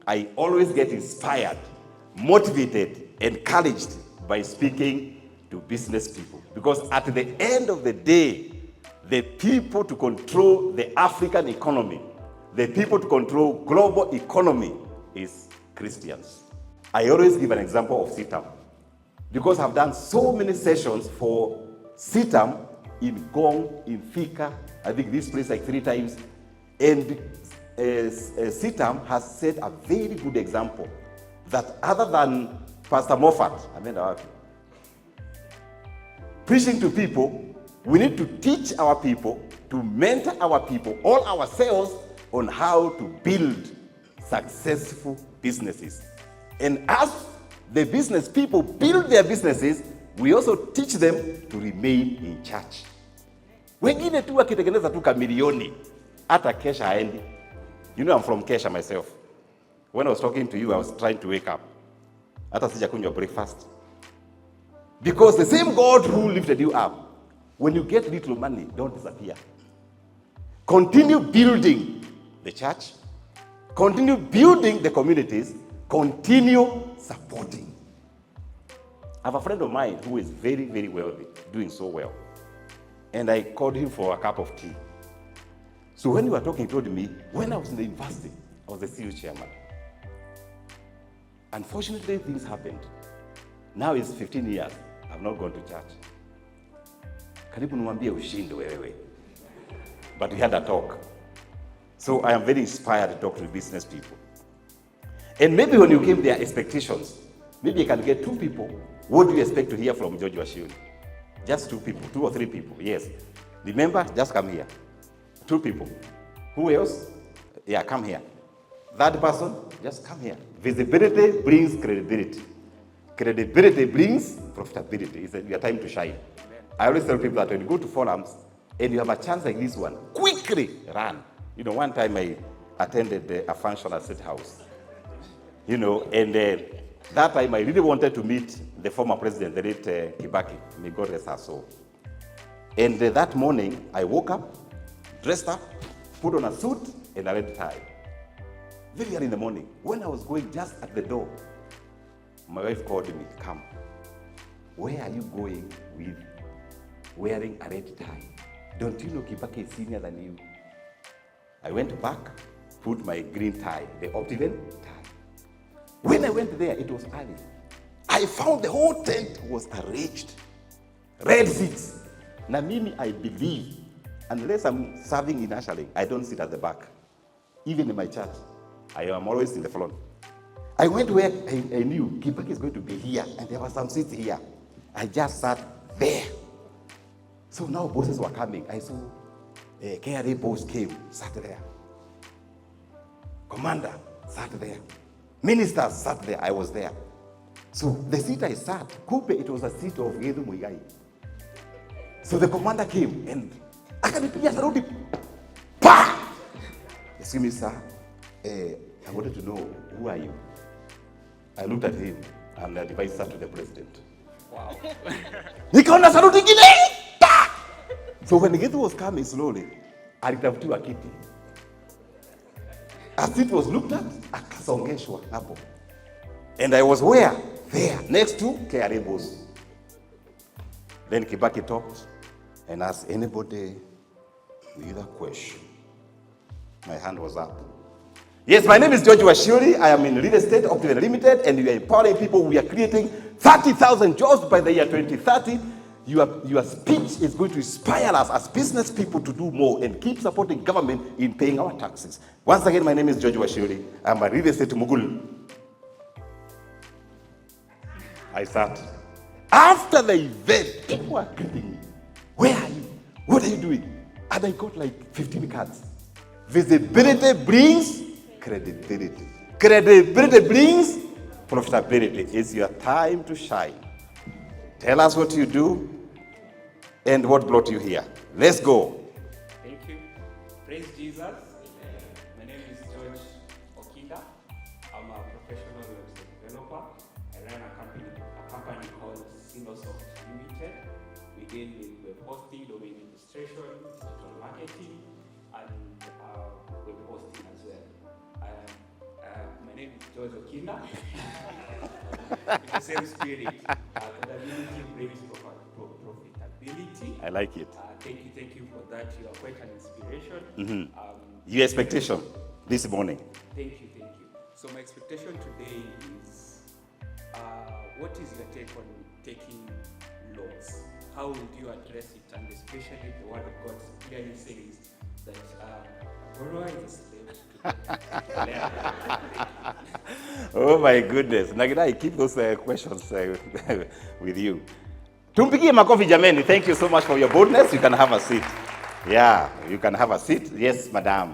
I always get inspired, motivated, encouraged by speaking to business people. Because at the end of the day, the people to control the African economy, the people to control global economy is Christians. I always give an example of CITAM because I've done so many sessions for CITAM in Gong, in Thika. I think this place like 3 times. And CITAM has set a very good example that other than Pastor Moffat, preaching to people, we need to teach our people, to mentor our people, all ourselves, on how to build successful businesses. And as the business people build their businesses, we also teach them to remain in church. Wengine tu wakitengeneza tu kamilioni, hata kesha haendi. You know I'm from Kesha myself. When I was talking to you, I was trying to wake up. Hata sijakunywa breakfast. Because the same God who lifted you up, when you get little money, don't disappear. Continue building the church. Continue building the communities. Continue supporting. I have a friend of mine who is very, very wealthy, doing so well. And I called him for a cup of tea. So when we were talking, he told me, when I was in the university, I was the CU chairman. Unfortunately, things happened. Now it's 15 years. I've not gone to church. Karibu niwaambie ushindi wewe. But we had a talk. So I am very inspired to talk to business people. And maybe when you came there, expectations, maybe you can get 2 people. What do you expect to hear from George Washiuri? Just 2 people, 2 or 3 people, yes. Remember, just come here. 2 people. Who else? Yeah, come here. That person, just come here. Visibility brings credibility. Credibility brings profitability. It's your time to shine. I always tell people that when you go to forums and you have a chance like this one, quickly run. You know, one time I attended a function at State House. You know, and that time I really wanted to meet the former president, the late Kibaki. May God rest her soul. And that morning, I woke up, dressed up, put on a suit and a red tie. Very early in the morning. When I was going just at the door, my wife called me, come. Where are you going with wearing a red tie? Don't you know Kibaki is senior than you? I went back, put my green tie, the Optiven tie. When I went there, it was early. I found the whole tent was arranged. Red seats. Now, mimi, I believe, unless I'm serving in ushering, I don't sit at the back. Even in my church, I am always in the front. I went where I knew Kibaki is going to be here, and there were some seats here. I just sat there. So now bosses were coming. I saw KRA boss came, sat there. Commander sat there. Ministers sat there. I was there. So the seat I sat, Kupe, it was a seat of Gedu Muigai. So the commander came and akanipigia saruti. Pa! Excuse me, sir. I wanted to know, who are you? I looked at him and I advised that to the president. Wow. Nikaona saruti ingine. So when Gedu was coming slowly, alitafutiwa kiti. As it was looked at, akasongeshwa hapo. And I was where? There, next to KRA boss. Then Kibaki talked and asked anybody with a question. My hand was up. Yes, my name is George Washiuri. I am in real estate, Optiven Limited, and we are empowering people. We are creating 30,000 jobs by the year 2030. Your speech is going to inspire us as business people to do more and keep supporting government in paying our taxes. Once again, my name is George Washiuri. I'm a real estate mogul. I sat. After the event, people were greeting me. Where are you? What are you doing? And I got like 15 cards. Visibility brings credibility. Credibility brings profitability. It's your time to shine. Tell us what you do and what brought you here. Let's go. Thank you. Praise Jesus. My name is George Okita. I'm a professional website developer. I run a company called Sindosoft Limited. We deal with web hosting, domain registration, digital marketing, and web hosting as well. My name is George Okinda. In the same spirit, credibility brings profitability. I like it. Thank you for that. You are quite an inspiration. Your expectation this morning. Thank you. So my expectation today is, what is your take on taking loans? How would you address it? And especially the word of God clearly says that borrower is a slave to the lender. Oh my goodness. Nagina, I keep those questions with you. Tumpigie makofi jameni. Thank you so much for your boldness. You can have a seat. Yeah, you can have a seat. Yes, madam.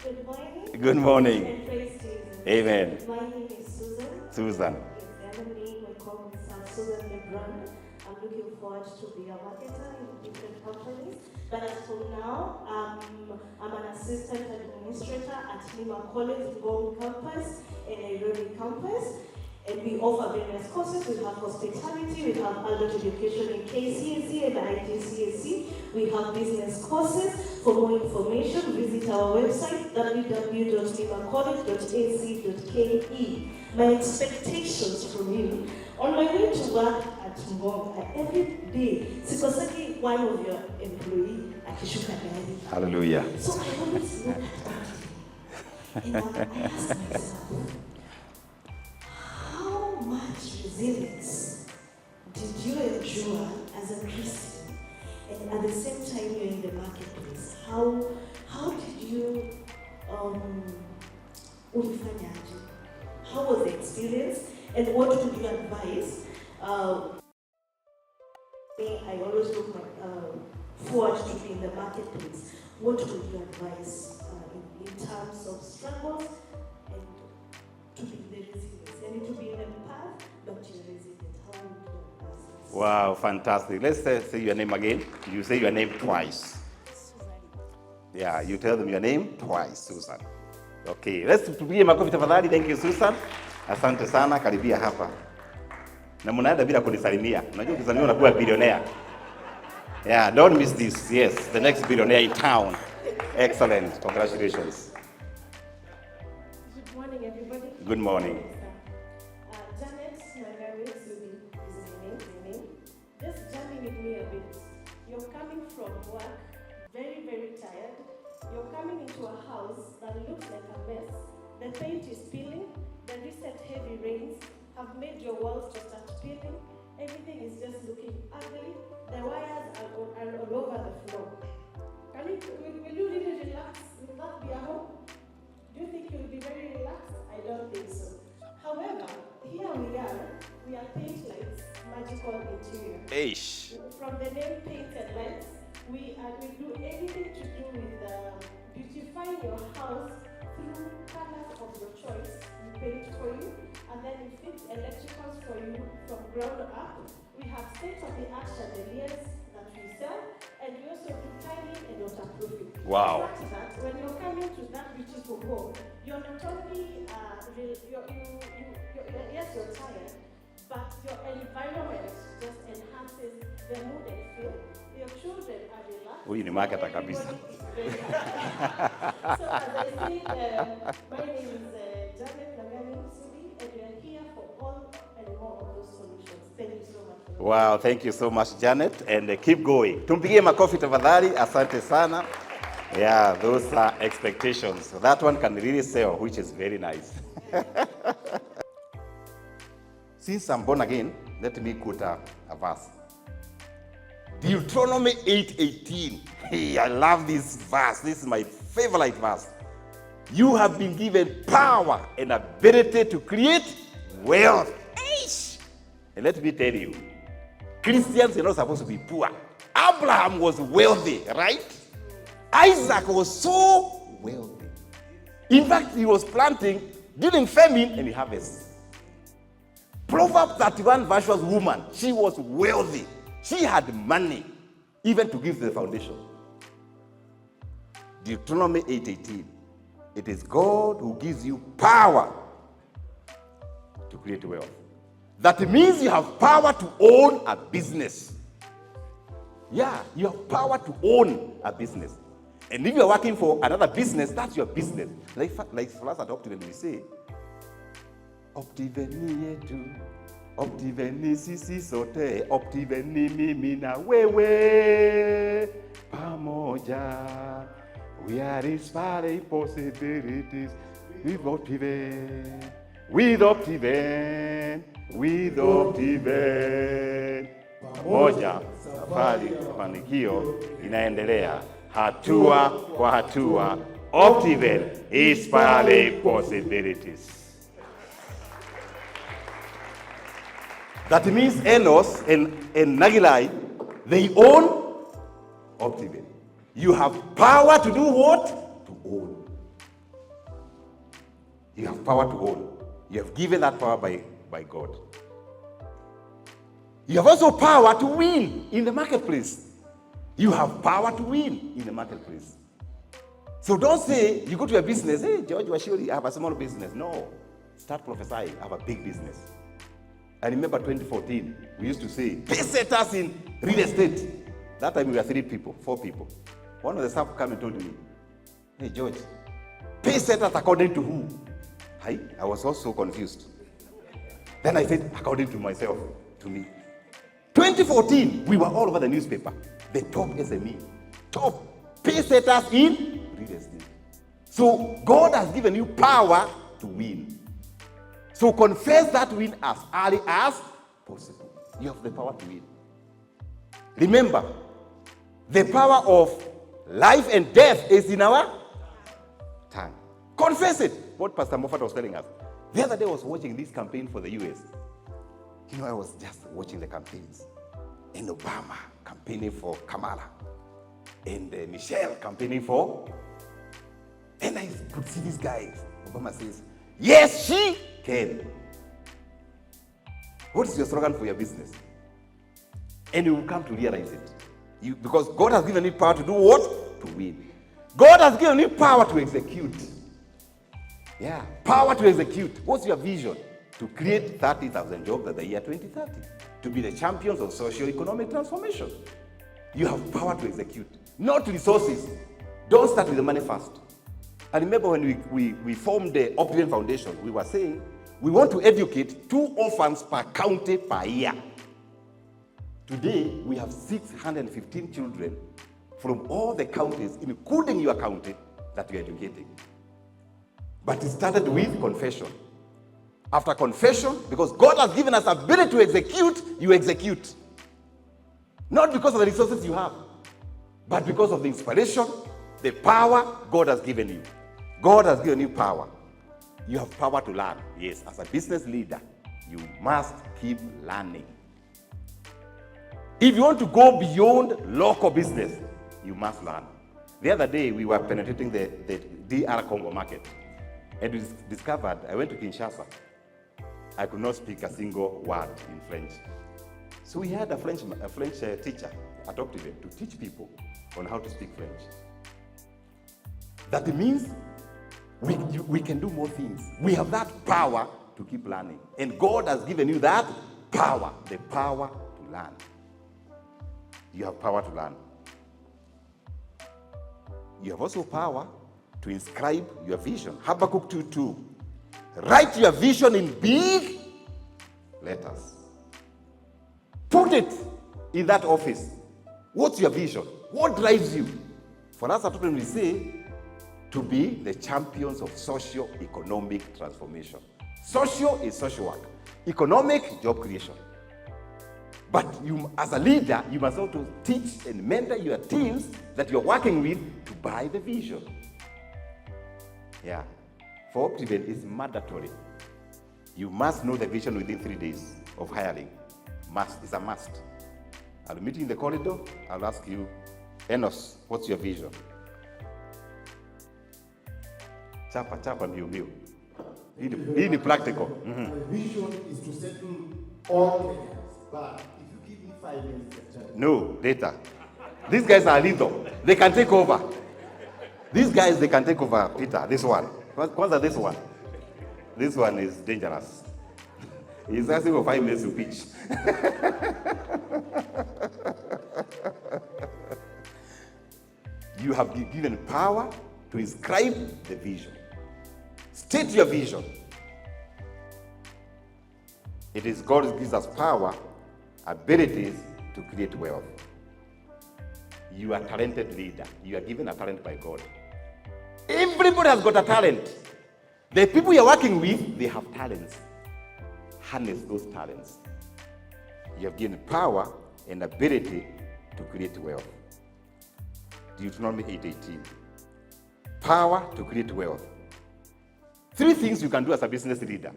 Good morning. Good morning. And praise Jesus. Amen. My name is Susan. Susan. Yes, the other name I call myself Susan LeBron. I'm looking forward to be a marketer in different companies. But as for now, I'm an assistant administrator at Lima College, Zome campus, and Nairobi campus. And we offer various courses. We have hospitality, we have adult education in KCSE and IGCSE. We have business courses. For more information, visit our website, www.limacollege.ac.ke. My expectations from you, on my way to work at Zome, every day, sikosaki one of your employee akishuka gari. Hallelujah. So I always look at and I ask myself, how much resilience did you endure as a Christian? And at the same time you're in the marketplace, how did you ulifanyaje? How was the experience? And what would you advise? I always look forward to be in the marketplace. What would you advise in terms of struggles and to be the resilience? And to be in the path, but you're resilient. How would you advise this? Wow, fantastic. Let's say your name again. You say your name twice. Susan. Yeah, you tell them your name twice, Susan. Okay, let's tupigie makofi tafadhali. Thank you, Susan. Asante sana, karibia hapa. Na mnaenda bila kunisalimia. Unajua ukisalimia unakuwa billionaire. Yeah, don't miss this. Yes, the next billionaire in town. Excellent. Congratulations. Good morning, everybody. Good morning. Janet Nangari Zudi is my name. Just journey with me a bit. You're coming from work, very, very tired. You're coming into a house that looks like a mess. The paint is peeling. The recent heavy rains have made your walls to start peeling. Everything is just looking ugly. The wires are all over the floor. Will you really relax? Will that be a home? Do you think you'll be very relaxed? I don't think so. However, here we are Paint Lights, magical interior. Eish. From the name Paint and Lights, we do anything to do with beautifying your house through colors of your choice. We paint for you, and then we fix electricals for you from ground up. We have state-of-the-art chandeliers that we sell, and we also do tiling and waterproofing. Wow. After that, when you're coming to that beautiful home, you're not only yes, you're tired, but your environment just enhances the mood and feel. Your children are relaxed. Huyu ni marketer kabisa. So as I said, my name is Janet Nangani Sudi, and we are here for all and more of those solutions. Thank you so much. Wow, thank you so much, Janet, and keep going. Tumpigie makofi tafadhali. Asante sana. Yeah, those are expectations. So that one can really sell, which is very nice. Since I'm born again, let me quote a verse. Deuteronomy 8:18. Hey, I love this verse. This is my favorite verse. You have been given power and ability to create wealth. Eish! And let me tell you, Christians are not supposed to be poor. Abraham was wealthy, right? Isaac was so wealthy. In fact, he was planting during famine and he harvests. Proverbs 31, virtuous woman, she was wealthy. She had money, even to give the foundation. Deuteronomy 8:18. It is God who gives you power to create wealth. That means you have power to own a business. Yeah, you have power to own a business. And if you're working for another business, that's your business. Like for us at Optiven, we say, Optiveni yetu, Optiveni sisi sote, Optiveni mimi na wewe, pamoja. We are inspiring possibilities with Optiven, with Optiven, with Optiven. Pamoja, safari ya mafanikio inaendelea hatua kwa hatua. Optiven, inspiring possibilities. That means Enos and Nagilai, they own Optiven. You have power to do what? To own. You have power to own. You have given that power by God. You have also power to win in the marketplace. You have power to win in the marketplace. So don't say, you go to a business, hey, George, well, surely I have a small business. No. Start prophesying, I have a big business. I remember 2014, we used to say, pace setters in real estate. That time we were 4 people. One of the staff came and told me, hey, George, pace setters according to who? I was also confused. Then I said, according to myself, to me. 2014, we were all over the newspaper. The top SME, top pace setters in real estate. So God has given you power to win. So confess that win as early as possible. You have the power to win. Remember, the power of life and death is in our tongue. Confess it. What Pastor Moffat was telling us. The other day I was watching this campaign for the US. You know, I was just watching the campaigns. And Obama campaigning for Kamala. And Michelle campaigning for. And I could see these guys. Obama says, yes, she can. What is your slogan for your business? And you will come to realize it. Because God has given you power to do what? To win. God has given you power to execute. Yeah, power to execute. What's your vision? To create 30,000 jobs by the year 2030. To be the champions of socio-economic transformation. You have power to execute. Not resources. Don't start with the money first. I remember when we formed the Optiven Foundation, we were saying, we want to educate 2 orphans per county per year. Today, we have 615 children from all the counties, including your county, that we are educating. But it started with confession. After confession, because God has given us ability to execute, you execute. Not because of the resources you have, but because of the inspiration, the power God has given you. God has given you power. You have power to learn. Yes, as a business leader, you must keep learning. If you want to go beyond local business, you must learn. The other day, we were penetrating the DR Congo market. And we discovered, I went to Kinshasa. I could not speak a single word in French. So we had a French teacher at Optiven to teach people on how to speak French. That means we can do more things. We have that power to keep learning. And God has given you that power, the power to learn. You have power to learn. You have also power to inscribe your vision. Habakkuk 2:2. Write your vision in big letters. Put it in that office. What's your vision? What drives you? For us at Optiven, we say to be the champions of socio-economic transformation. Social is social work. Economic, job creation. But you, as a leader, you must also teach and mentor your teams that you're working with to buy the vision. Yeah. For Optiven, it's mandatory. You must know the vision within 3 days of hiring. Must. It's a must. I'll meet you in the corridor. I'll ask you, Enos, what's your vision? Chapa, mbiu. Hii ni practical. My vision is to settle all Kenyans. But if you give me 5 minutes, no, later. These guys are lethal. They can take over. These guys, they can take over, Peter. This one. Kwanza this one. This one is dangerous. He's asking for 5 minutes to pitch. you have been given power to inscribe the vision. State your vision. It is God who gives us power, abilities to create wealth. You are a talented leader. You are given a talent by God. Everybody has got a talent. The people you're working with, they have talents. Harness those talents. You have given power and ability to create wealth. Deuteronomy 8:18. Power to create wealth. 3 things you can do as a business leader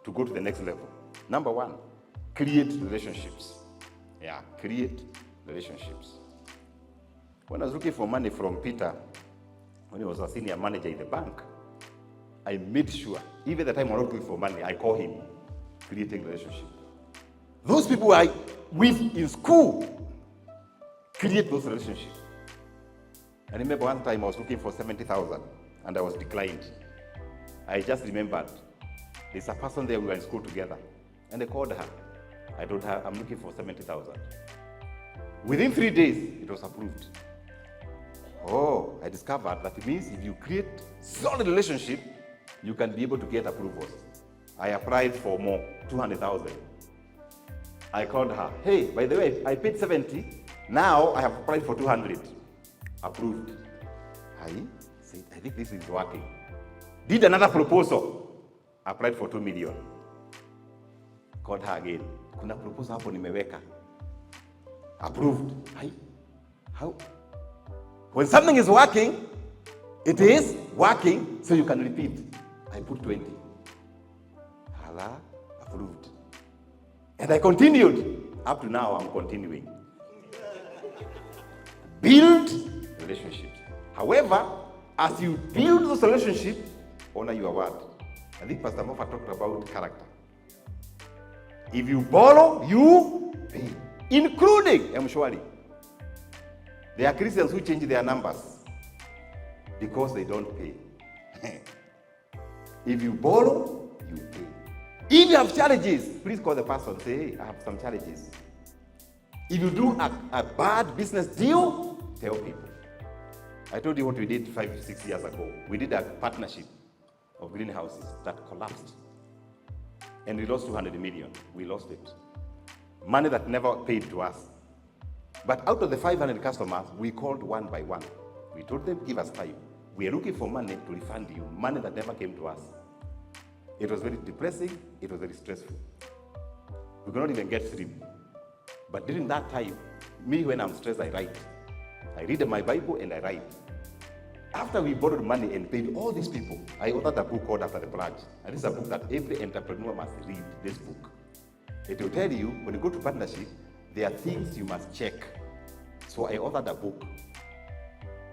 to go to the next level. Number 1, create relationships. Yeah, create relationships. When I was looking for money from Peter, when he was a senior manager in the bank, I made sure, even the time I was looking for money, I call him, creating relationship. Those people I with in school, create those relationships. I remember one time I was looking for 70,000 and I was declined. I just remembered, there's a person there, we were in school together, and I called her. I told her, I'm looking for 70,000. Within 3 days, it was approved. Oh, I discovered that it means if you create solid relationship, you can be able to get approvals. I applied for more, 200,000. I called her, hey, by the way, I paid 70, now I have applied for 200. Approved. I said, I think this is working. Did another proposal, applied for 2 million. Called her again. Kuna proposal hapo nimeweka. Approved. How? When something is working, it is working, so you can repeat. I put 20. Hala, approved. And I continued. Up to now, I'm continuing. Build relationships. However, as you build those relationships, honor your word. I think Pastor Moffat talked about character. If you borrow, you pay. Including, M-Shwari. There are Christians who change their numbers because they don't pay. If you borrow, you pay. If you have challenges, please call the person. Say, hey, I have some challenges. If you do a bad business deal, tell people. I told you what we did 5-6 years ago. We did a partnership of greenhouses that collapsed. And we lost 200 million. We lost it. Money that never paid to us. But out of the 500 customers, we called one by one. We told them, give us time. We are looking for money to refund you, money that never came to us. It was very depressing. It was very stressful. We could not even get sleep. But during that time, me, when I'm stressed, I write. I read my Bible and I write. After we borrowed money and paid all these people, I authored a book called After the Pledge. And this is a book that every entrepreneur must read, this book. It will tell you, when you go to partnership, there are things you must check. So I authored a book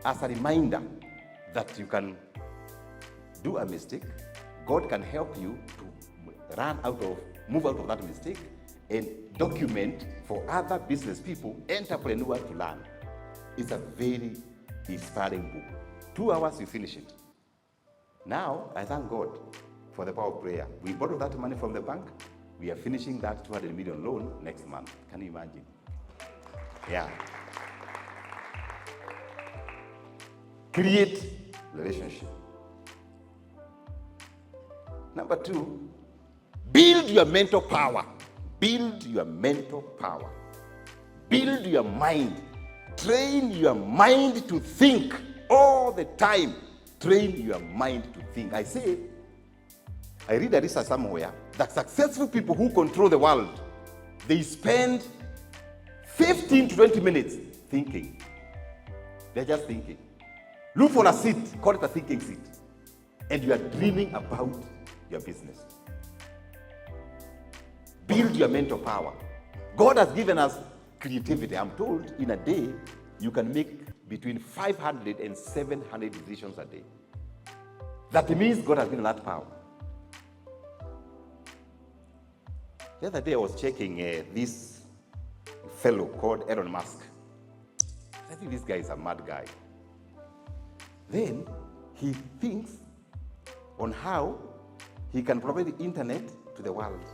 as a reminder that you can do a mistake. God can help you to move out of that mistake and document for other business people, entrepreneurs to learn. It's a very inspiring book. 2 hours, you finish it. Now, I thank God for the power of prayer. We borrowed that money from the bank. We are finishing that 200 million loan next month. Can you imagine? Yeah. Create relationship. Number 2, build your mental power. Build your mental power. Build your mind. Train your mind to think all the time. Train your mind to think. I read a research somewhere that successful people who control the world, they spend 15 to 20 minutes thinking. They're just thinking. Look for a seat, call it a thinking seat. And you are dreaming about your business. Build your mental power. God has given us creativity. I'm told in a day, you can make between 500 and 700 decisions a day. That means God has given that power. The other day I was checking this fellow called Elon Musk. I think this guy is a mad guy. Then he thinks on how he can provide the internet to the world.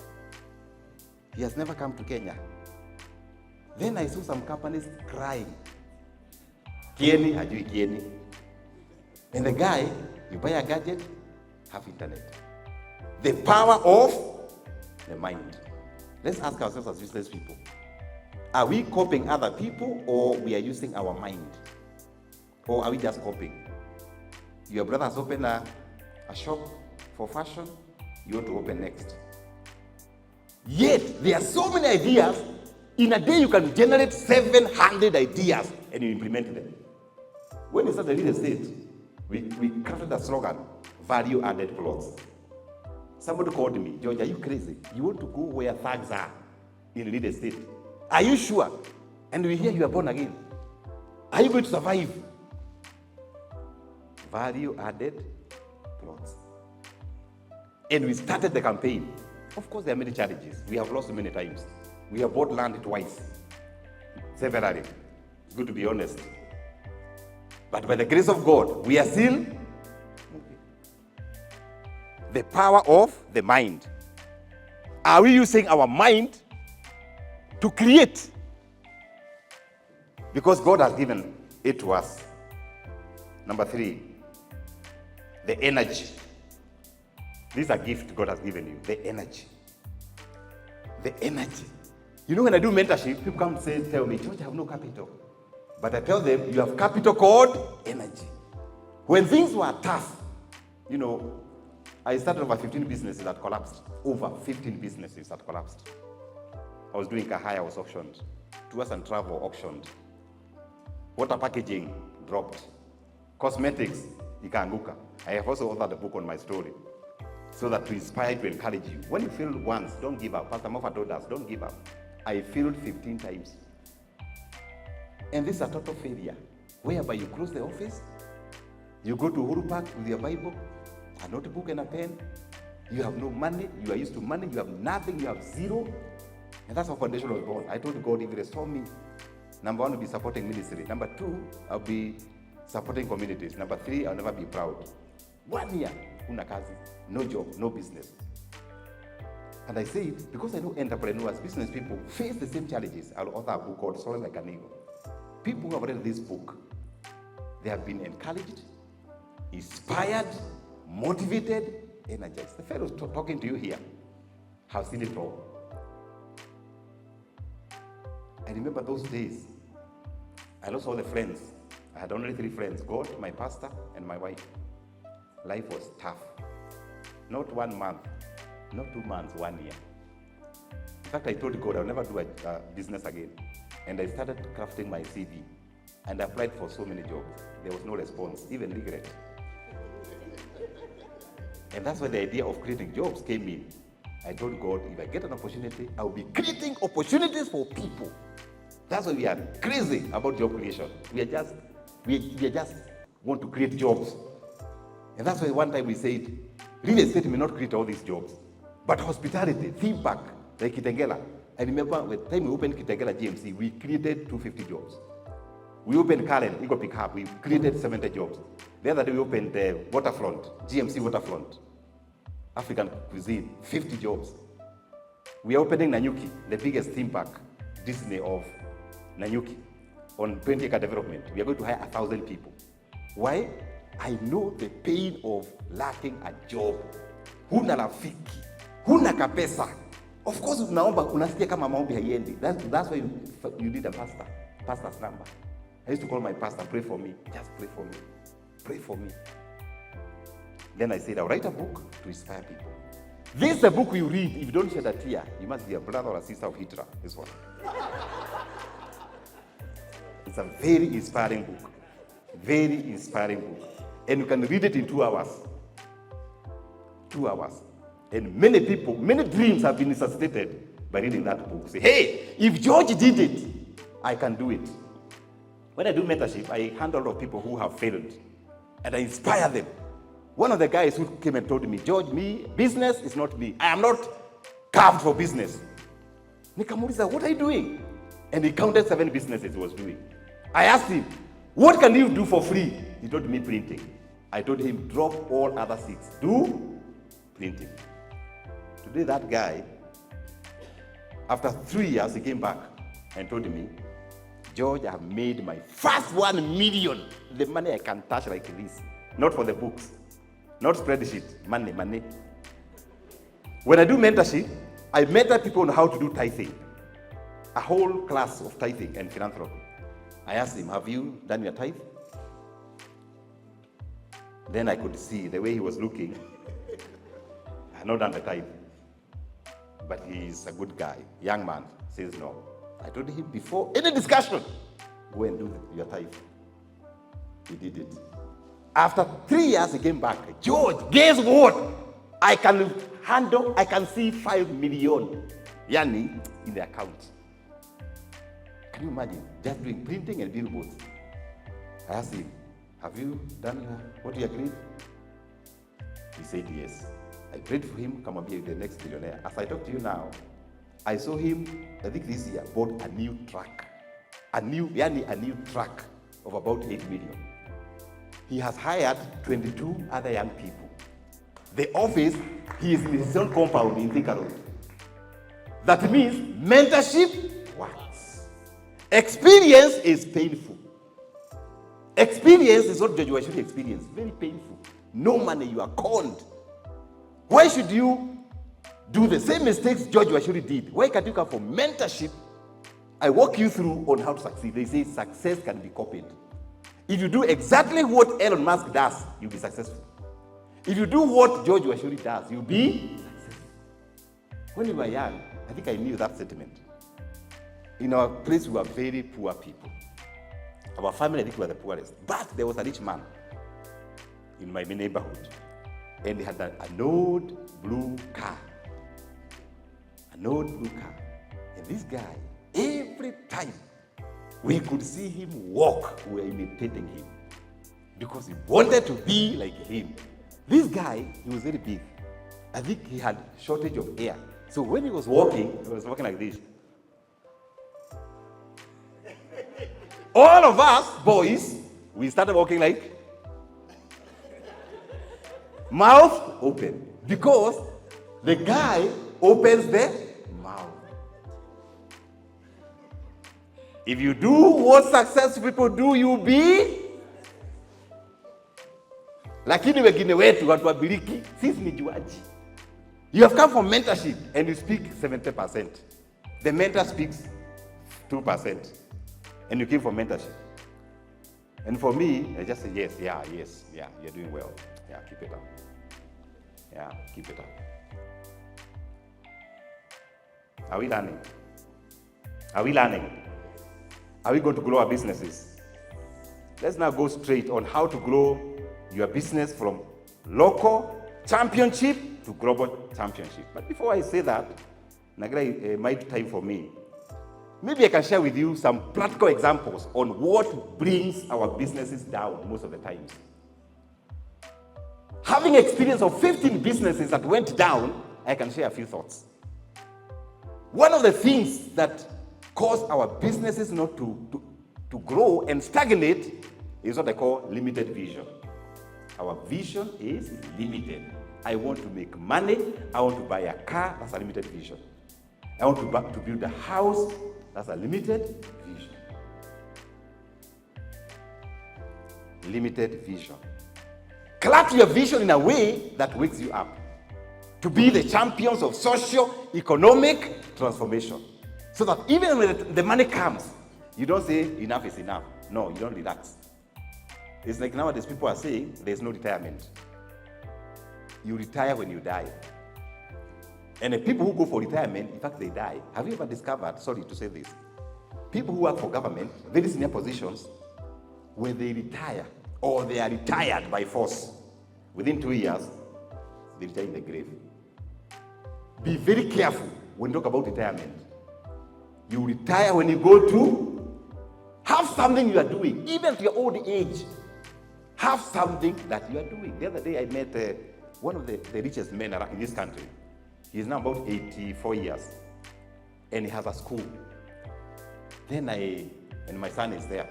He has never come to Kenya. Then I saw some companies crying. Kieni, hajui kieni. And the guy, you buy a gadget, have internet. The power of the mind. Let's ask ourselves as business people. Are we copying other people or we are using our mind? Or are we just copying? Your brother has opened a shop for fashion, you want to open next. Yet, there are so many ideas. In a day, you can generate 700 ideas and you implement them. When we started real estate, we crafted a slogan, value-added plots. Somebody called me, George, are you crazy? You want to go where thugs are in real estate? Are you sure? And we hear you are born again. Are you going to survive? Value-added plots. And we started the campaign. Of course, there are many challenges. We have lost many times. We have bought land twice, severally. It's good to be honest. But by the grace of God, we are still moving. The power of the mind. Are we using our mind to create? Because God has given it to us. Number 3, the energy. This is a gift God has given you, the energy. The energy. You know, when I do mentorship, people come and tell me, George, I have no capital. But I tell them, you have capital called energy. When things were tough, you know, I started over 15 businesses that collapsed. Over 15 businesses that collapsed. I was doing Kahaya, I was auctioned. Tours and travel auctioned. Water packaging dropped. Cosmetics, ikaanguka. I have also authored a book on my story, so that to inspire, to encourage you. When you fail once, don't give up. Pastor Moffat told us, don't give up. I failed 15 times. And this is a total failure, whereby you close the office, you go to Uhuru Park with your Bible, a notebook and a pen, you have no money, you are used to money, you have nothing, you have zero. And that's how foundation was born. I told God, if you restore me, number 1, I'll be supporting ministry. Number 2, I'll be supporting communities. Number 3, I'll never be proud. 1 year, una kazi, no job, no business. And I say it because I know entrepreneurs, business people face the same challenges. I'll author a book called Soaring Like an Eagle. People who have read this book, they have been encouraged, inspired, motivated, energized. The fellows talking to you here have seen it all. I remember those days. I lost all the friends. I had only 3 friends, God, my pastor, and my wife. Life was tough. Not 1 month, not 2 months, 1 year. In fact, I told God I'll never do a business again. And I started crafting my CV. And I applied for so many jobs. There was no response, even regret. And that's where the idea of creating jobs came in. I told God, if I get an opportunity, I'll be creating opportunities for people. That's why we are crazy about job creation. We just want to create jobs. And that's why one time we said, real estate may not create all these jobs, but hospitality, theme park, like Kitengela. I remember the time we opened Kitengela GMC, we created 250 jobs. We opened Karen, Eagle Pickup, we created 70 jobs. The other day we opened Waterfront, GMC Waterfront, African cuisine, 50 jobs. We are opening Nanyuki, the biggest theme park, Disney of Nanyuki, on 20-acre development. We are going to hire 1,000 people. Why? I know the pain of lacking a job. Huna rafiki, huna kapesa. Of course, unaomba, unasikia kama maombi haiendi. That's why you need a pastor's number. I used to call my pastor, pray for me. Just pray for me. Pray for me. Then I said, I'll write a book to inspire people. This is a book you read. If you don't shed a tear, you must be a brother or a sister of Hitler. This one. It's a very inspiring book. Very inspiring book. And you can read it in 2 hours. 2 hours. And many people, many dreams have been resuscitated by reading that book. Say, hey, if George did it, I can do it. When I do mentorship, I handle a lot of people who have failed. And I inspire them. One of the guys who came and told me, George, business is not me. I am not carved for business. Nikamuuliza, what are you doing? And he counted 7 businesses he was doing. I asked him, what can you do for free? He told me printing. I told him, drop all other 6. Do printing. Today, that guy, after 3 years, he came back and told me, George, I have made my first 1 million. The money I can touch like this. Not for the books. Not spreadsheet. Money. When I do mentorship, I mentor people on how to do tithing. A whole class of tithing and philanthropy. I asked him, have you done your tithe? Then I could see the way he was looking. I had not done the tithe. But he's a good guy. Young man says no. I told him before any discussion, go and do your tithe. He did it. After 3 years, he came back. George, guess what? I can see 5 million yani in the account. Can you imagine? Just doing printing and billboards. I asked him, have you done what you agreed? He said yes. I prayed for him, come and be the next billionaire. As I talk to you now, I saw him, I think this year, bought a new truck. A new truck of about 8 million. He has hired 22 other young people. The office, he is in his own compound in Thika Road. That means mentorship works. Experience is painful. Experience is what George Washuri experienced. Very painful. No money, you are conned. Why should you do the same mistakes George Washuri did? Why can't you come for mentorship? I walk you through on how to succeed. They say success can be copied. If you do exactly what Elon Musk does, you'll be successful. If you do what George Washuri does, you'll be successful. When we were young, I think I knew that sentiment. In our place, we were very poor people. Our family, I think, were the poorest. But there was a rich man in my neighborhood. And he had an old blue car. An old blue car. And this guy, every time we could see him walk, we were imitating him. Because we wanted to be like him. This guy, he was very big. I think he had shortage of air. So when he was walking like this. All of us, boys, we started walking like mouth open. Because the guy opens the mouth. If you do what successful people do, you'll be. Lakini wengine wetu watu wabiliki, sisi ni juaji. You have come for mentorship and you speak 70%. The mentor speaks 2%. And you came for mentorship. And for me, I just say yes, you're doing well. Yeah, keep it up. Yeah, keep it up. Are we learning? Are we learning? Are we going to grow our businesses? Let's now go straight on how to grow your business from local championship to global championship. But before I say that, Nagra, might time for me. Maybe I can share with you some practical examples on what brings our businesses down most of the times. Having experience of 15 businesses that went down, I can share a few thoughts. One of the things that cause our businesses not to grow and stagnate is what I call limited vision. Our vision is limited. I want to make money. I want to buy a car. That's a limited vision. I want to build a house. That's a limited vision. Limited vision. Craft your vision in a way that wakes you up to be the champions of socio-economic transformation. So that even when the money comes, you don't say enough is enough. No, you don't relax. It's like nowadays people are saying there's no retirement. You retire when you die. And the people who go for retirement, in fact, they die. Have you ever discovered, sorry to say this, people who work for government, very senior positions, when they retire, or they are retired by force, within 2 years, they retire in the grave. Be very careful when you talk about retirement. You retire when you go to have something you are doing, even to your old age. Have something that you are doing. The other day I met one of the richest men in this country. He is now about 84 years. And he has a school. Then and my son is there.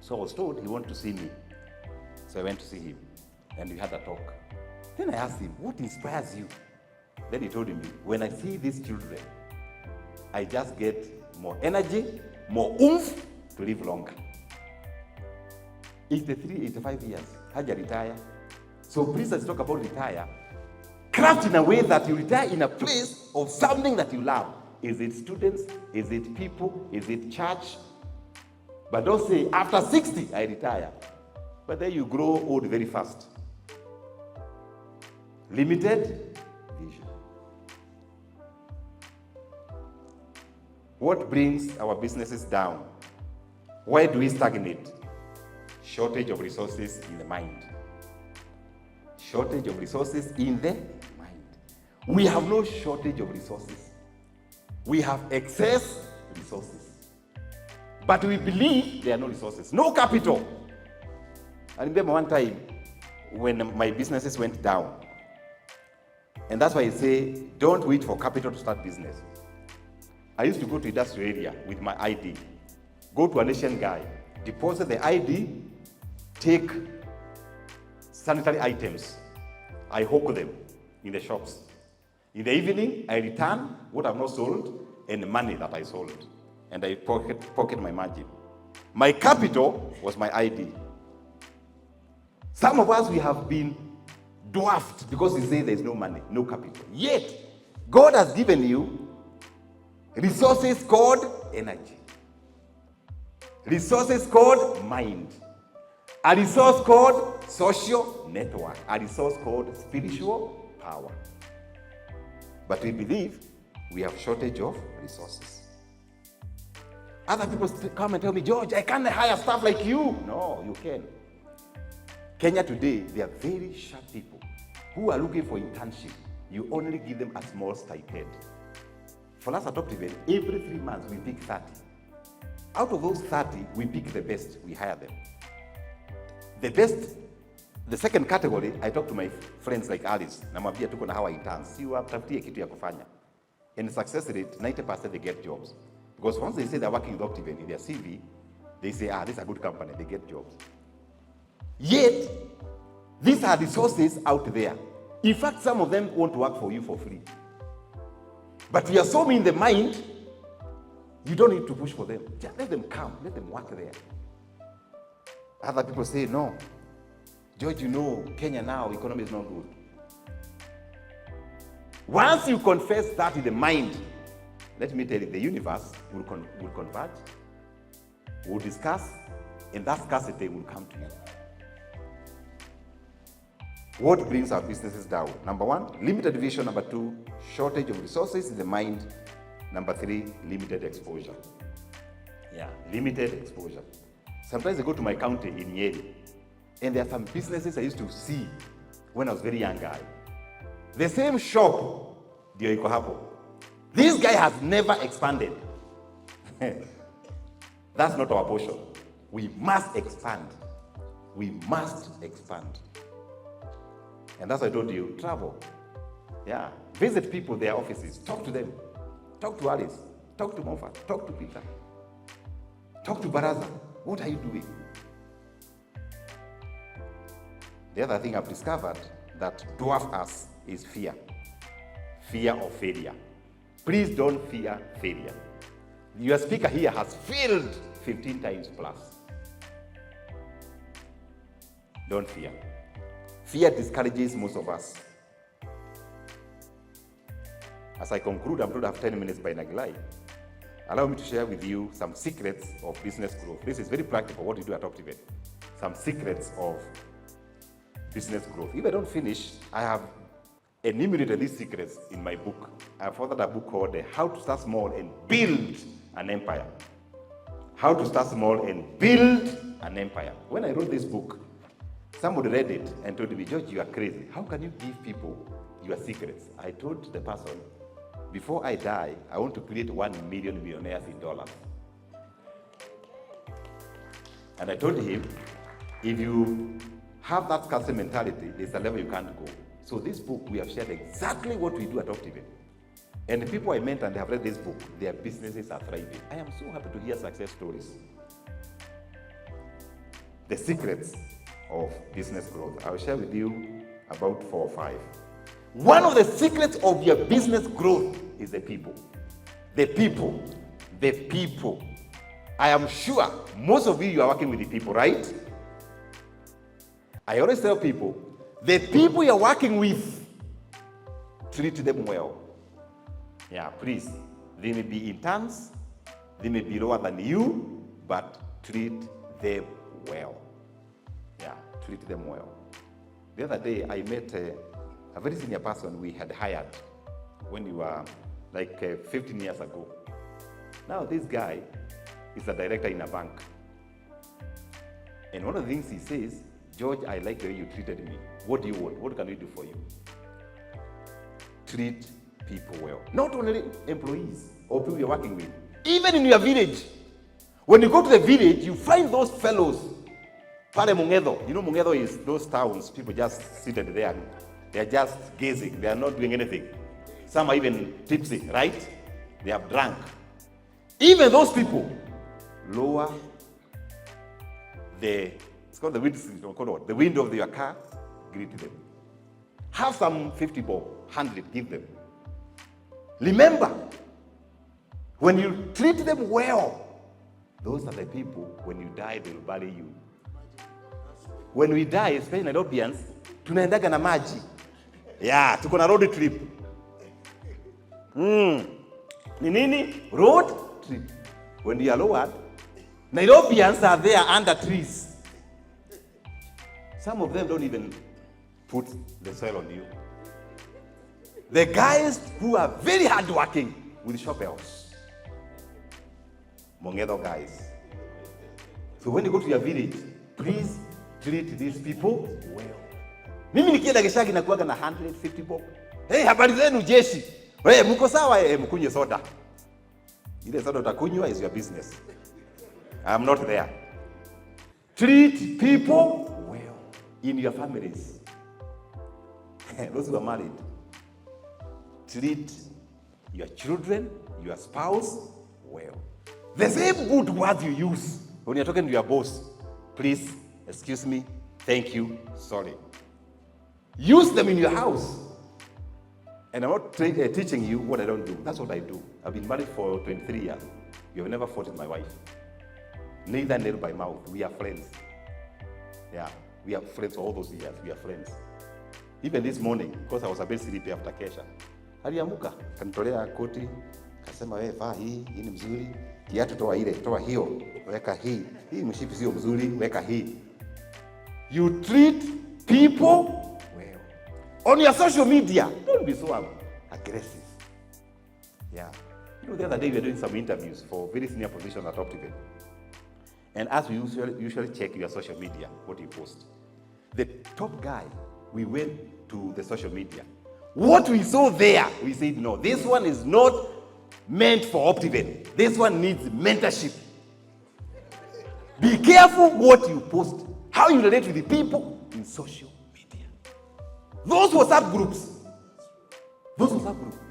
So I was told he wanted to see me. So I went to see him. And we had a talk. Then I asked him, what inspires you? Then he told me, when I see these children, I just get more energy, more oomph to live longer. 83, 85 years, haja retire. So please, let's talk about retire. Craft in a way that you retire in a place of something that you love. Is it students? Is it people? Is it church? But don't say, after 60, I retire. But then you grow old very fast. Limited vision. What brings our businesses down? Why do we stagnate? Shortage of resources in the mind. Shortage of resources in the mind. We have no shortage of resources. We have excess resources. But we believe there are no resources, no capital. I remember one time when my businesses went down. And that's why I say, don't wait for capital to start business. I used to go to industrial area with my ID. Go to an Asian guy, deposit the ID, take sanitary items. I hawk them in the shops. In the evening, I return what I've not sold and the money that I sold. And I pocket my margin. My capital was my ID. Some of us, we have been dwarfed because we say there's no money, no capital. Yet, God has given you resources called energy. Resources called mind. A resource called social network. A resource called spiritual power. But we believe we have shortage of resources. Other people come and tell me, George, I can't hire staff like you. No, you can. Kenya today, they are very sharp people who are looking for internship. You only give them a small stipend. For us at Dr.George, every 3 months we pick 30. Out of those 30, we pick the best, we hire them. The best, the second category, I talk to my friends like Alice, namwambia tuko na hawa interns, si watafutie kitu ya kufanya. And success rate, 90% they get jobs. Because once they say they're working with Dr.George in their CV, they say, this is a good company, they get jobs. Yet, these are resources out there. In fact, some of them want to work for you for free. But we are so in the mind, you don't need to push for them. Just let them come, let them work there. Other people say, no. George, you know, Kenya now, economy is not good. Once you confess that in the mind, let me tell you, the universe will converge, will discuss, and that scarcity will come to you. What brings our businesses down? Number 1, limited vision. Number 2, shortage of resources in the mind. Number 3, limited exposure. Yeah, limited exposure. Sometimes I go to my county in Nyeri, and there are some businesses I used to see when I was a very young guy. The same shop, ndio iko hapo. This guy has never expanded. That's not our portion. We must expand. We must expand. And that's why I told you, travel. Yeah. Visit people, their offices. Talk to them. Talk to Alice. Talk to Moffat. Talk to Peter. Talk to Baraza. What are you doing? The other thing I've discovered that dwarfs us is fear. Fear of failure. Please don't fear failure. Your speaker here has failed 15 times plus. Don't fear. Fear discourages most of us. As I conclude, I'm going to have 10 minutes by Naglai. Allow me to share with you some secrets of business growth. This is very practical, what we do at Dr.George. Some secrets of business growth. If I don't finish, I have enumerated these secrets in my book. I've authored a book called How to Start Small and Build an Empire. How to Start Small and Build an Empire. When I wrote this book, somebody read it and told me, George, you are crazy. How can you give people your secrets? I told the person, before I die, I want to create 1 million millionaires in dollars. And I told him, if you have that scarcity mentality, there's a level you can't go. So this book, we have shared exactly what we do at Dr.George. And the people I met and they have read this book, their businesses are thriving. I am so happy to hear success stories. The secrets of business growth. I'll share with you about 4 or 5. One of the secrets of your business growth is the people. The people. The people. I am sure most of you are working with the people, right? I always tell people, the people you're working with, treat them well. Yeah, please. They may be interns, they may be lower than you, but treat them well. Yeah, treat them well. The other day, I met a very senior person we had hired when we were like 15 years ago. Now this guy is a director in a bank. And one of the things he says, George, I like the way you treated me. What do you want? What can we do for you? Treat people well. Not only employees or people you're working with. Even in your village. When you go to the village, you find those fellows. Pale Mungedo. You know Mungedo is those towns, people just seated there. They are just gazing. They are not doing anything. Some are even tipsy, right? They have drunk. Even those people lower it's called the window of your car, greet them. Have some 50 bob, 100, give them. Remember, when you treat them well, those are the people, when you die, they will bury you. When we die, especially Nairobians, tunaendaga na maji. Yeah, tuko na road trip. Ni nini? Road trip. When you are lowered, Nairobians are there under trees. Some of them don't even put the soil on you. The guys who are very hardworking with shovels. Mongedo guys. So when you go to your village, please treat these people well. Mimi nikienda Geshagi na kuaga na 150 bob. Hey, habari zenu jeshi. Hey, mko sawa? Mkunywe soda. Ile soda utakunywa is your business. I'm not there. Treat people well in your families. Those who are married, treat your children, your spouse well. The same good words you use when you're talking to your boss. Please, excuse me, thank you, sorry. Use them in your house. And I'm not teaching you what I don't do. That's what I do. I've been married for 23 years. You have never fought with my wife. Neither nail by mouth. We are friends. Yeah, we are friends all those years. We are friends. Even this morning, because I was a bit sleepy after kesha, aliamuka, kanitolea koti, kasema wewe vaa hii ni mzuri, kiatu toa hiyo, weka hii mshipi sio mzuri, weka hii. You treat people well. On your social media, don't be so aggressive. Yeah. You know, the other day we were doing some interviews for very senior positions at Optiven. And as we usually check your social media, what you post. The top guy, we went to the social media. What we saw there, we said, no, this one is not meant for Optiven. This one needs mentorship. Be careful what you post, how you relate with the people in social media. Those WhatsApp groups.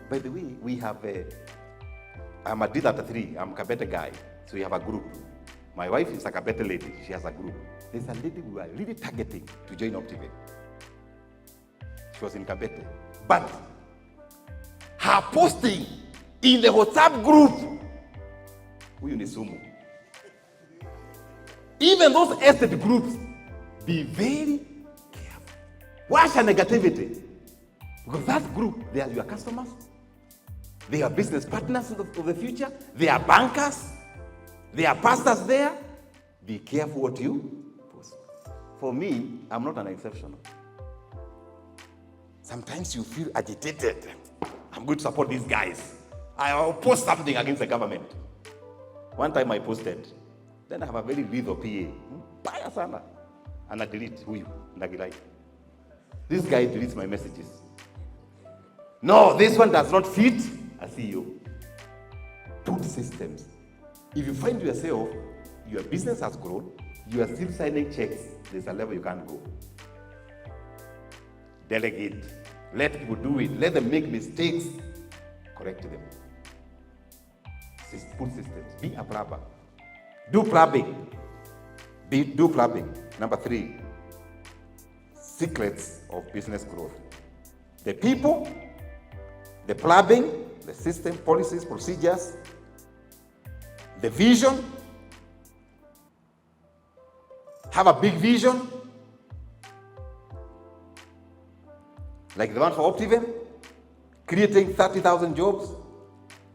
By the way, we have I'm a D33, I'm a Kabete guy, so we have a group. My wife is a Kabete lady, she has a group. There's a lady we are really targeting to join Optiven. She was in Kabete. But her posting in the WhatsApp group, huyu ni sumu. Even those estate groups, be very careful. Watch your negativity. Because that group, they are your customers. They are business partners of the future. They are bankers. They are pastors there. Be careful what you post. For me, I'm not an exception. Sometimes you feel agitated. I'm going to support these guys. I'll post something against the government. One time I posted. Then I have a very little PA. Baya sana. And I delete. This guy deletes my messages. No, this one does not fit a CEO. Put systems. If you find yourself, your business has grown, you are still signing checks, there's a level you can't go. Delegate. Let people do it. Let them make mistakes. Correct them. Put systems. Be a plumber. Do plumbing. Do plumbing. Number 3, secrets of business growth. The people, the plumbing, the system, policies, procedures, the vision, have a big vision, like the one for Optiven, creating 30,000 jobs.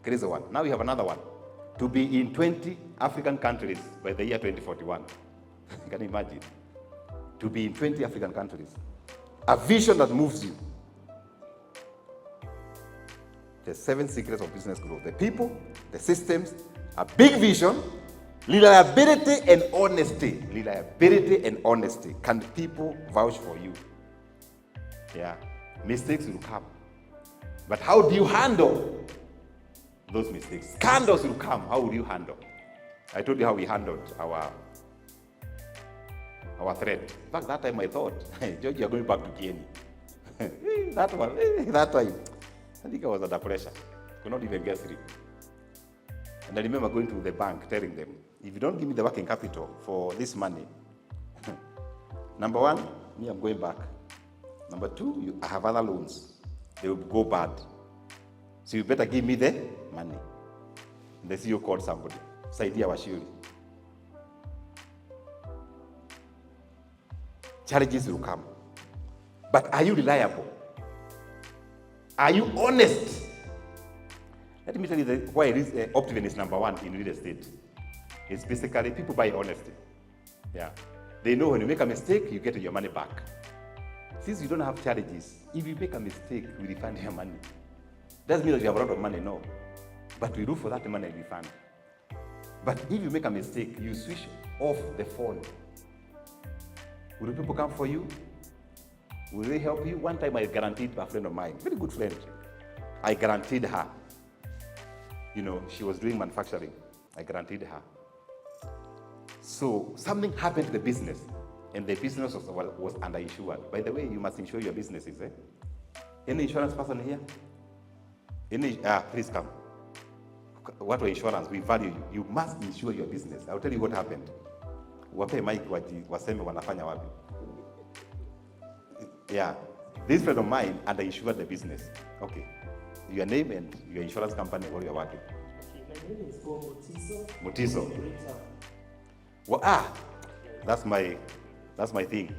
Crazy one. Now we have another one, to be in 20 African countries by the year 2041. Can you imagine? To be in 20 African countries. A vision that moves you. The 7 secrets of business growth. The people, the systems, a big vision, reliability and honesty. Reliability and honesty. Can people vouch for you? Yeah. Mistakes will come. But how do you handle those mistakes? Scandals will come. How will you handle? I told you how we handled our threat. In fact, that time I thought, hey, George, you're going back to Kieni. that time, I think I was under pressure. Could not even get sleep. And I remember going to the bank, telling them, if you don't give me the working capital for this money, number one, me, I'm going back. Number two, I have other loans. They will go bad. So you better give me the money. And the CEO called somebody. Saidia Washiri. Challenges will come. But are you reliable? Are you honest? Let me tell you why Optiven is number one in real estate. It's basically people buy honesty. Yeah. They know when you make a mistake, you get your money back. Since you don't have challenges, if you make a mistake, we refund your money. Doesn't mean that you have a lot of money, no. But we look for that money refund. But if you make a mistake, you switch off the phone. Will the people come for you? Will they help you? One time I guaranteed a friend of mine, very good friend, I guaranteed her. You know, she was doing manufacturing. I guaranteed her. So something happened to the business, and the business was underinsured. By the way, you must insure your businesses. Any insurance person here? Please come. What for insurance? We value you. You must insure your business. I'll tell you what happened. Wape Mike waseme wanafanya wapi. Yeah. This friend of mine underinsured the business. Okay. Your name and your insurance company where you're working. Okay, my name is Mutiso. Mutiso. Well, that's my thing.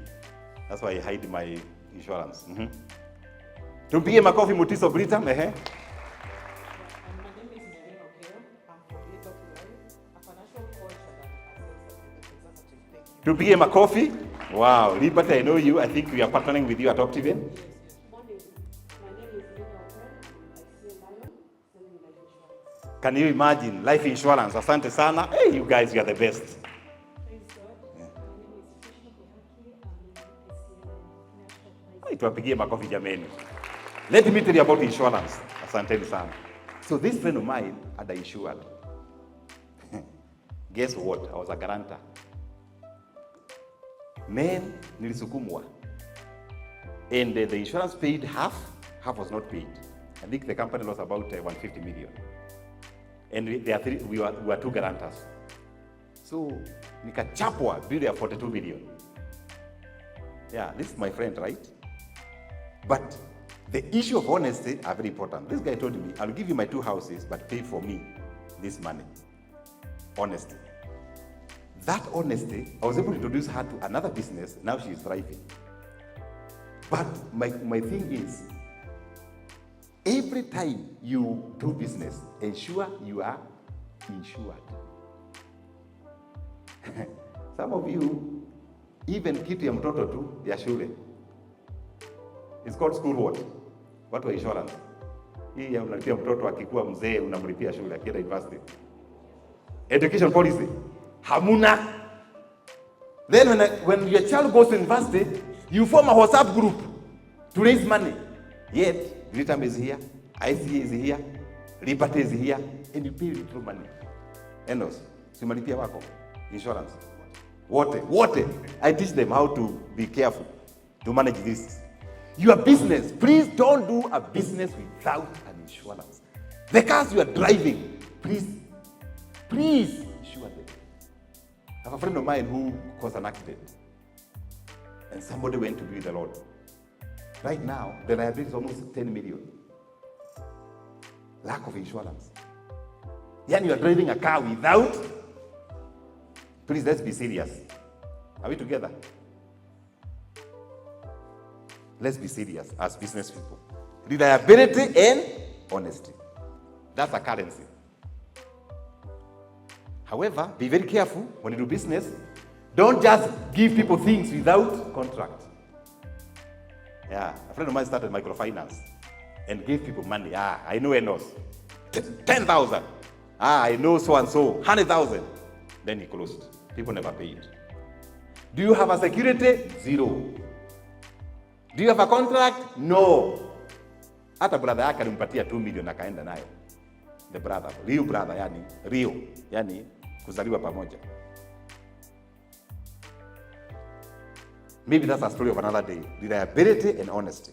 That's why I hide my insurance. Tumpige makofi Mutiso Britam, My name is Mary Okero. I'm from AWI, a financial coach and an executive executive. Thank you. Tumpige makofi. Wow, Liberty, I know you. I think we are partnering with you at Optiven. Morning. My name is Lina Okran. I see Lion selling life insurance. Can you imagine life insurance? Asante sana. Hey, you guys, you are the best. Praise God. Yeah. My name is Krishna Kohaki. I'm in ICM National Tuwapigie makofi jameni. Let me tell you about insurance. Asanteni sana. So this friend of mine had insured. Guess what? I was a guarantor. Man, nilisukumwa. And the insurance paid half was not paid. I think the company lost about 150 million. And we were two guarantors. So, nikachapwa bill ya 42 million. Yeah, this is my friend, right? But the issue of honesty are very important. This guy told me, I'll give you my 2 houses, but pay for me this money. Honesty. That honesty, I was able to introduce her to another business. Now she is thriving. But my thing is, every time you do business, ensure you are insured. Some of you, even kitu ya mtoto tu ya shule. It's called school what? What wa insurance? Hii ya unalipia mtoto akikuwa mzee unamlipia shule akienda university. Education policy. Hamuna. Then when your child goes to university, you form a WhatsApp group to raise money. Yet, Britam is here, ICA is here, Liberty is here, and you pay little money. Enos, simalipia wako, insurance. Wote. I teach them how to be careful, to manage this. Your business, please don't do a business without an insurance. The cars you are driving, please insure them. I have a friend of mine who caused an accident, and somebody went to be with the Lord. Right now, the liability is almost 10 million. Lack of insurance. Then you are driving a car without. Please, let's be serious. Are we together? Let's be serious as business people. Reliability and honesty. That's a currency. However, be very careful when you do business. Don't just give people things without contract. Yeah, a friend of mine started microfinance and gave people money. I know Enos. 10,000. I know so and so. 100,000. Then he closed. People never paid. Do you have a security? Zero. Do you have a contract? No. Hata brother yake alimpatia 2 million akaenda nayo. The brother, real brother, yani kuzaliwa pamoja. Maybe that's a story of another day. Reliability and honesty.